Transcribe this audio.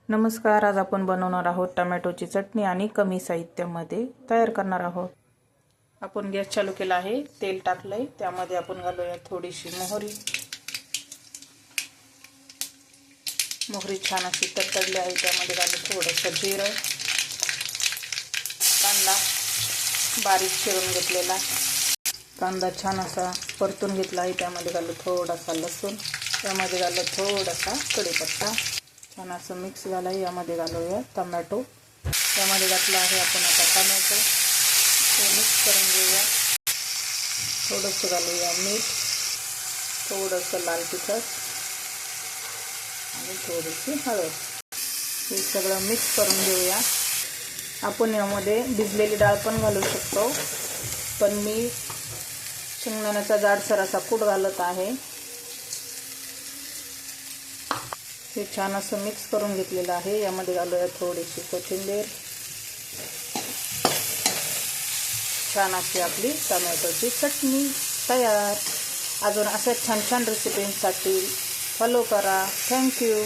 नमस्कार, आज आपण बनवणार आहोत टोमॅटोची चटणी आणि कमी साहित्यामध्ये तयार करणार आहोत। आपण गॅस चालू केला आहे, तेल टाकलंय, त्यामध्ये आपण घालूया थोडीशी मोहरी। मोहरी छान अशी तडतडली आहे, त्यामध्ये घालू थोडंसं जिरं, कांदा बारीक चिरून घेतलेला, कांदा छान असा परतून घेतला आहे, त्यामध्ये घालू थोडासा लसूण, त्यामध्ये घालू थोडासा कढीपत्ता, छान असं मिक्स झालं आहे। यामध्ये घालूया टोमॅटो, त्यामध्ये घातलं आहे आपण आता टोमॅटो, ते मिक्स करून घेऊया। थोडंसं घालूया मीठ, थोडंसं लाल तिखट आणि थोडीशी हळद, हे सगळं मिक्स करून घेऊया। आपण यामध्ये भिजलेली डाळ पण घालू शकतो, पण मी शेंगदाण्याचा जाडसर असा कूट घालत आहे। हे छान असं मिक्स करून घेतलेलं आहे। यामध्ये घालूया थोडीशी कोथिंबीर। छान अशी आपली टोमॅटोची चटणी तयार। अजून अशा छान छान रेसिपींसाठी फॉलो करा। थँक्यू।